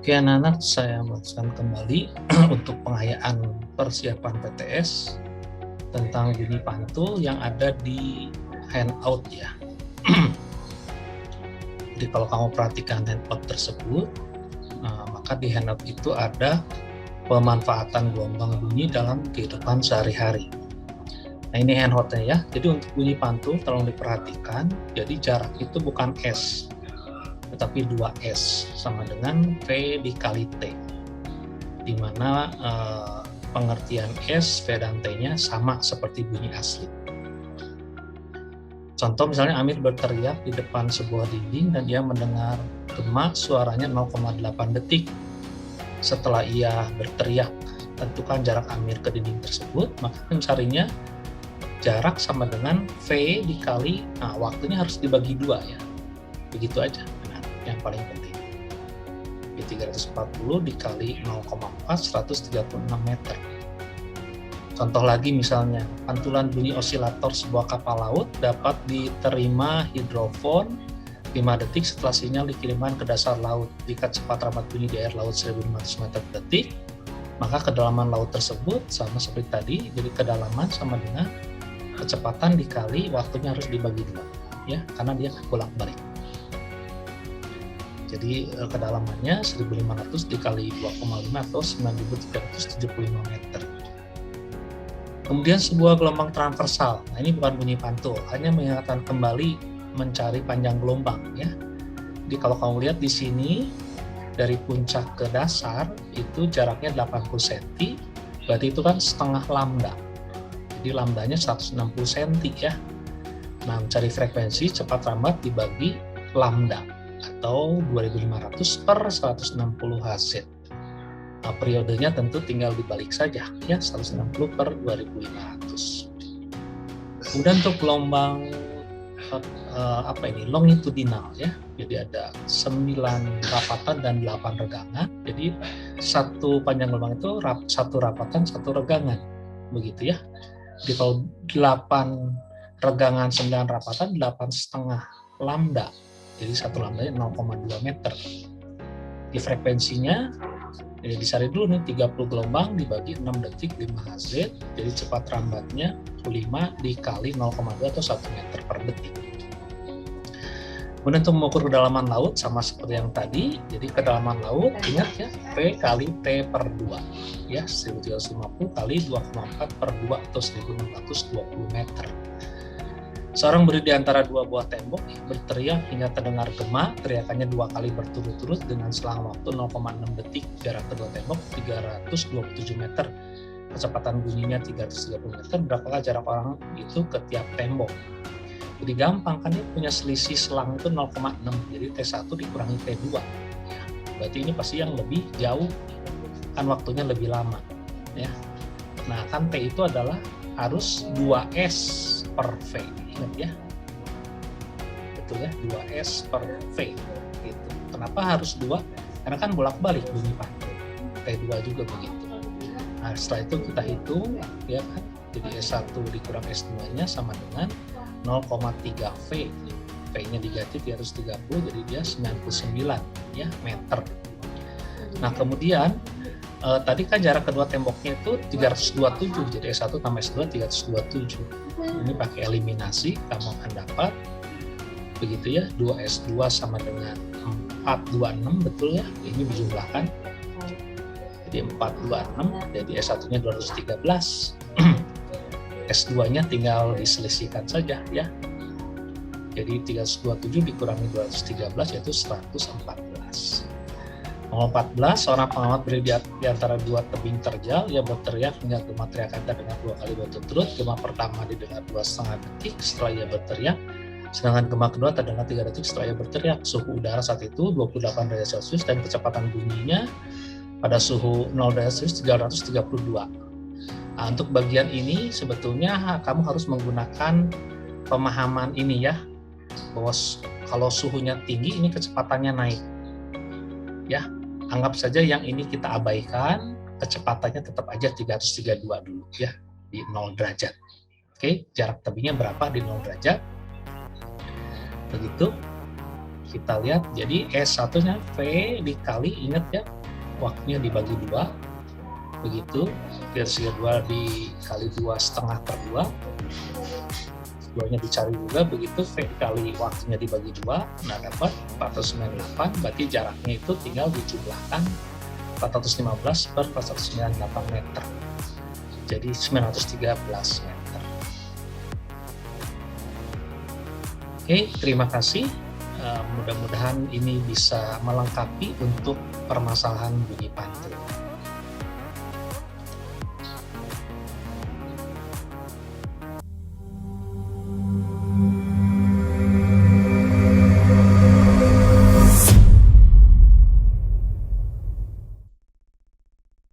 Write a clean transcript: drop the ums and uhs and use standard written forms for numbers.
Oke anak-anak, saya melanjutkan kembali untuk pengayaan persiapan PTS tentang bunyi pantul yang ada di handout ya. Jadi kalau kamu perhatikan handout tersebut, maka di handout itu ada pemanfaatan gelombang bunyi dalam kehidupan sehari-hari. Nah ini handoutnya ya, jadi untuk bunyi pantul tolong diperhatikan, jadi jarak itu bukan S, tetapi 2S sama dengan V dikali T, di mana pengertian S, V, dan T-nya sama seperti bunyi asli. Contoh misalnya Amir berteriak di depan sebuah dinding dan dia mendengar gema suaranya 0,8 detik. Setelah ia berteriak, tentukan jarak Amir ke dinding tersebut, maka mencarinya jarak sama dengan V dikali, waktunya harus dibagi 2 ya. Begitu aja, yang paling penting. 340 dikali 0,4, 136 meter. Contoh lagi misalnya, pantulan bunyi osilator sebuah kapal laut dapat diterima hidrofon 5 detik setelah sinyal dikirimkan ke dasar laut. Jika cepat rambat bunyi di air laut 1500 meter per detik, maka kedalaman laut tersebut sama seperti tadi, jadi kedalaman sama dengan kecepatan dikali waktunya harus dibagi 2 ya, karena dia bolak-balik. Jadi kedalamannya 1500 dikali 2,5 atau 9375 meter. Kemudian sebuah gelombang transversal. Nah ini bukan bunyi pantul, hanya mengingatkan kembali mencari panjang gelombang ya. Jadi kalau kamu lihat di sini dari puncak ke dasar itu jaraknya 80 cm, berarti itu kan setengah lambda. Jadi lambdanya 160 cm ya. Nah mencari frekuensi cepat rambat dibagi lambda atau 2500 per 160 Hz. Nah, periodenya tentu tinggal dibalik saja ya, 160 per 2500. Kemudian untuk gelombang longitudinal ya. Jadi ada 9 rapatan dan 8 regangan. Jadi satu panjang gelombang itu satu rapatan, satu regangan. Begitu ya. Jadi kalau 8 regangan, 9 rapatan, 8,5 lambda. Jadi satu lambdanya 0,2 meter. Di frekuensinya, disari dulu nih 30 gelombang dibagi 6 detik 5 Hz. Jadi cepat rambatnya 5 dikali 0,2 atau 1 meter per detik. Kemudian untuk mengukur kedalaman laut sama seperti yang tadi. Jadi kedalaman laut ingat ya, V kali T per 2 ya, 1350 kali 2,4 per 2 atau 1620 meter. Seorang berdiri di antara 2 buah tembok berteriak hingga terdengar gema. Teriakannya 2 kali berturut-turut dengan selang waktu 0,6 detik. Jarak kedua tembok 327 meter. Kecepatan bunyinya 330 meter. Berapakah jarak orang itu ke tiap tembok? Jadi gampang kan, dia punya selisih selang itu 0,6. Jadi T1 dikurangi T2. Ya, berarti ini pasti yang lebih jauh. Kan waktunya lebih lama. Ya. Nah kan T itu adalah harus 2S per V. Ingat ya, betul ya, 2S per V gitu. Kenapa harus 2? Karena kan bolak-balik bunyi pantul. T2 juga begitu. Nah setelah itu kita hitung ya kan, jadi S1 dikurang S2 nya sama dengan 0,3 V. V nya diganti 330, jadi dia 99 ya meter. Nah kemudian tadi kan jarak kedua temboknya itu 327, jadi S1 tambah S2 327. Ini pakai eliminasi, kamu akan dapat begitu ya, 2S2 sama dengan 426, betul ya, ini dijumlahkan. Jadi 426, jadi S1-nya 213. S2-nya tinggal diselisihkan saja ya. Jadi 327 dikurangi 213 yaitu 114. Nomor 14, seorang pengamat berdiri di antara 2 tebing terjal. Ia berteriak hingga gema teriakan terdengar 2 kali berturut-turut. Gema pertama didengar 2,5 detik setelah ia berteriak, sedangkan gema kedua terdengar 3 detik setelah ia berteriak. Suhu udara saat itu 28 derajat Celcius dan kecepatan bunyinya pada suhu 0 derajat Celcius 332. Nah, untuk bagian ini sebetulnya kamu harus menggunakan pemahaman ini ya, bahwa kalau suhunya tinggi ini kecepatannya naik. Ya, anggap saja yang ini kita abaikan, kecepatannya tetap aja 332 dulu ya, di 0 derajat. Oke, jarak tebingnya berapa di 0 derajat? Begitu. Kita lihat, jadi S1-nya V dikali, ingat ya, waktunya dibagi 2, begitu. Garis kedua dikali 2,5/2, keduanya dicari juga, begitu. V dikali waktunya dibagi 2, nah dapat 498, berarti jaraknya itu tinggal dijumlahkan 415/498 meter, jadi 913 meter. Oke, terima kasih. Mudah-mudahan ini bisa melengkapi untuk permasalahan bunyi pantun.